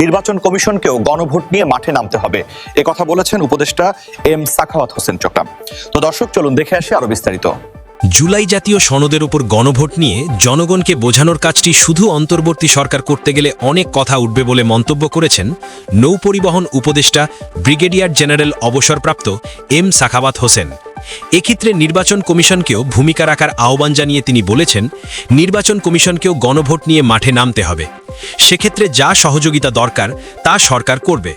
নির্বাচন কমিশনকেও গণভোট নিয়ে মাঠে নামতে হবে, এ কথা বলেছেন উপদেষ্টা এম সাখাওয়াত হোসেন চোকরা। তো দর্শক, চলুন দেখে আসি আরো বিস্তারিত। জুলাই জাতীয় সনদের উপর গণভোট নিয়ে জনগণকে বোঝানোর কাজটি শুধু অন্তর্বর্তী সরকার করতে গেলে অনেক কথা উঠবে বলে মন্তব্য করেছেন নৌপরিবহন উপদেষ্টা ব্রিগেডিয়ার জেনারেল অবসরপ্রাপ্ত এম সাখাওয়াত হোসেন। এক্ষেত্রে নির্বাচন কমিশনকেও ভূমিকা রাখার আহ্বান জানিয়ে তিনি বলেছেন, নির্বাচন কমিশনকেও গণভোট নিয়ে মাঠে নামতে হবে। সেক্ষেত্রে যা সহযোগিতা দরকার তা সরকার করবে।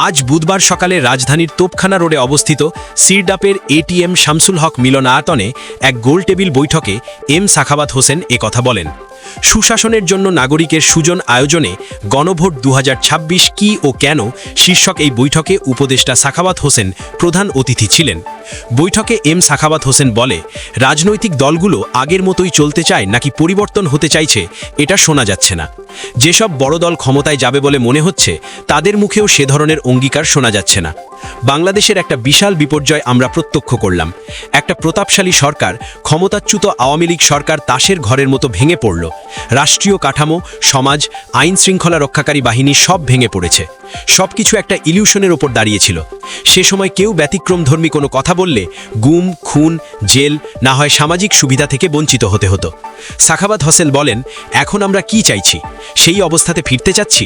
আজ বুধবার সকালে রাজধানীর তোপখানা রোডে অবস্থিত সিরডাপের এটিএম শামসুল হক মিলনায়তনে এক গোলটেবিল বৈঠকে এম সাখাওয়াত হোসেন একথা বলেন। সুশাসনের জন্য নাগরিকের সুজন আয়োজনে গণভোট 2026 কি ও কেন শীর্ষক এই বৈঠকে উপদেষ্টা সাখাওয়াত হোসেন প্রধান অতিথি ছিলেন। বৈঠকে এম সাখাওয়াত হোসেন বলে, রাজনৈতিক দলগুলো আগের মতোই চলতে চায় নাকি পরিবর্তন হতে চাইছে এটা শোনা যাচ্ছে না। যেসব বড় দল ক্ষমতায় যাবে বলে মনে হচ্ছে তাদের মুখেও সে ধরনের অঙ্গীকার শোনা যাচ্ছে না। বাংলাদেশের একটা বিশাল বিপর্যয় আমরা প্রত্যক্ষ করলাম। একটা প্রতাপশালী সরকার, ক্ষমতাচ্যুত আওয়ামী লীগ সরকার তাসের ঘরের মতো ভেঙে পড়ল। রাষ্ট্রীয় কাঠামো, সমাজ, আইন শৃঙ্খলা রক্ষাকারী বাহিনী সব ভেঙে পড়েছে। সবকিছু একটা ইলিউশনের ওপর দাঁড়িয়েছিল। সে সময় কেউ ব্যতিক্রমধর্মী কোনো কথা বললে গুম, খুন, জেল, না হয় সামাজিক সুবিধা থেকে বঞ্চিত হতে হতো। সাখাওয়াত হোসেন বলেন, এখন আমরা কি চাইছি? সেই অবস্থাতে ফিরতে চাচ্ছি?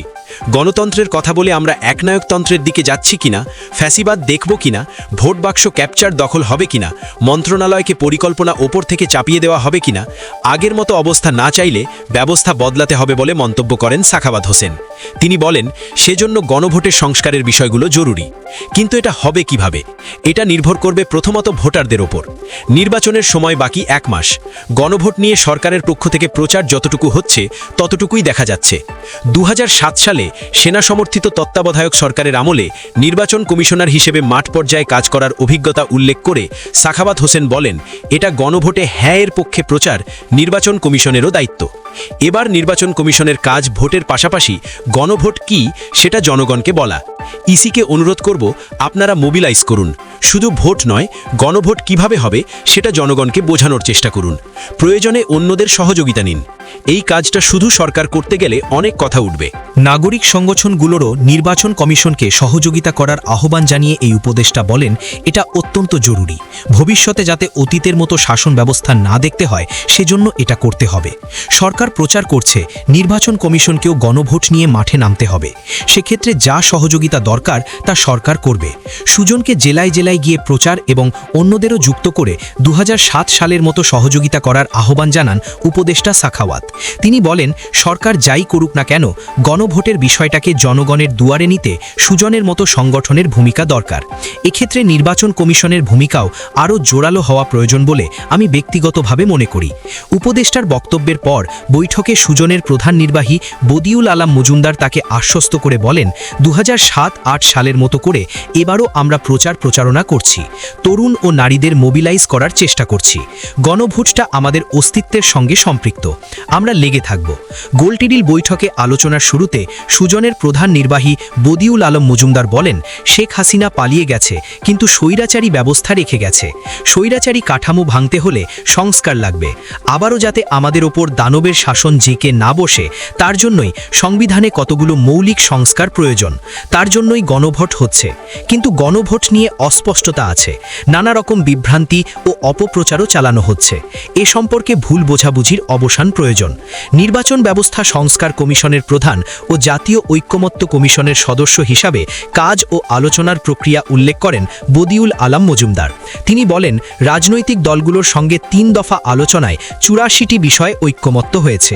গণতন্ত্রের কথা বলে আমরা একনায়কতন্ত্রের দিকে যাচ্ছি কিনা? ফ্যাসিবাদ দেখব কিনা? ভোট বাক্স ক্যাপচার দখল হবে কিনা? মন্ত্রণালয়কে পরিকল্পনা ওপর থেকে চাপিয়ে দেওয়া হবে কিনা? আগের মতো অবস্থা না চাইলে ব্যবস্থা বদলাতে হবে বলে মন্তব্য করেন সাখাওয়াত হোসেন। তিনি বলেন, সেজন্য গণভোটের সংস্কারের বিষয়গুলো জরুরি। কিন্তু এটা হবে কিভাবে? এটা নির্ভর করবে প্রথমত ভোটারদের ওপর। নির্বাচনের সময় বাকি 1 মাস। গণভোট নিয়ে সরকারের পক্ষ থেকে প্রচার যতটুকু হচ্ছে ততটুকুই দেখা যাচ্ছে। 2007 সালে সেনা সমর্থিত তত্ত্বাবধায়ক সরকারের আমলে নির্বাচন কমিশনার হিসেবে মাঠ পর্যায়ে কাজ করার অভিজ্ঞতা উল্লেখ করে সাখাওয়াত হোসেন বলেন, এটা গণভোটে হ্যাঁ এর পক্ষে প্রচার নির্বাচন কমিশনেরও দায়িত্ব। এবার নির্বাচন কমিশনের কাজ ভোটের পাশাপাশি গণভোট কি সেটা জনগণকে বলা। ইসিকে অনুরোধ করব, আপনারা মোবিলাইজ করুন। শুধু ভোট নয়, গণভোট কিভাবে হবে সেটা জনগণকে বোঝানোর চেষ্টা করুন। প্রয়োজনে অন্যদের সহযোগিতা নিন। এই কাজটা শুধু সরকার করতে গেলে অনেক কথা উঠবে। নাগরিক সংগঠনগুলোরও নির্বাচন কমিশনকে সহযোগিতা করার আহ্বান জানিয়ে এই উপদেষ্টা বলেন, এটা অত্যন্ত জরুরি। ভবিষ্যতে যাতে অতীতের মতো শাসন ব্যবস্থা না দেখতে হয় সেজন্য এটা করতে হবে। সরকার প্রচার করছে নির্বাচন কমিশনকেও গণভোট নিয়ে মাঠে নামতে হবে। সেক্ষেত্রে যা সহযোগিতা দরকার তা সরকার করবে। সুজনকে জেলায় জেলায় গিয়ে প্রচার এবং অন্যদেরও যুক্ত করে 2007 সালের মতো সহযোগিতা করার আহ্বান জানান উপদেষ্টা সাখাওয়াত। তিনি বলেন, সরকার যাই করুক না কেন গণভোটের বিষয়টাকে জনগণের দুয়ারে নিতে সুজনের মতো সংগঠনের ভূমিকা দরকার। এক্ষেত্রে নির্বাচন কমিশনের ভূমিকাও আরও জোরালো হওয়া প্রয়োজন বলে আমি ব্যক্তিগতভাবে মনে করি। উপদেষ্টার বক্তব্যের পর বৈঠকে সুজনের প্রধান নির্বাহী বদিউল আলম মজুমদার তাকে আশ্বস্ত করে বলেন, 2007-8 সালের মতো করে এবারও আমরা প্রচারণা করছি। তরুণ ও নারীদের মোবিলাইজ করার চেষ্টা করছি। গণভোটটা আমাদের অস্তিত্বের সঙ্গে সম্পৃক্ত। আমরা লেগে থাকব। গোলটেবিল বৈঠকে আলোচনার শুরুতে সুজনের প্রধান নির্বাহী বদিউল আলম মজুমদার বলেন, শেখ হাসিনা পালিয়ে গেছে কিন্তু স্বৈরাচারী ব্যবস্থা রেখে গেছে। স্বৈরাচারী কাঠামো ভাঙতে হলে সংস্কার লাগবে। আবারও যাতে আমাদের ওপর দানবের শাসন জেঁকে না বসে তার জন্যই সংবিধানে কতগুলো মৌলিক সংস্কার প্রয়োজন। তার জন্যই গণভোট হচ্ছে। কিন্তু গণভোট নিয়ে অস্পষ্টতা আছে। নানা রকম বিভ্রান্তি ও অপপ্রচারও চালানো হচ্ছে। এ সম্পর্কে ভুল বোঝাবুঝির অবসান প্রয়োজন। নির্বাচন ব্যবস্থা সংস্কার কমিশনের প্রধান ও জাতীয় ঐক্যমত্য কমিশনের সদস্য হিসাবে কাজ ও আলোচনার প্রক্রিয়া উল্লেখ করেন বদিউল আলম মজুমদার। তিনি বলেন, রাজনৈতিক দলগুলোর সঙ্গে 3 দফা আলোচনায় 84টি বিষয়ে ঐক্যমত্য হয়েছে।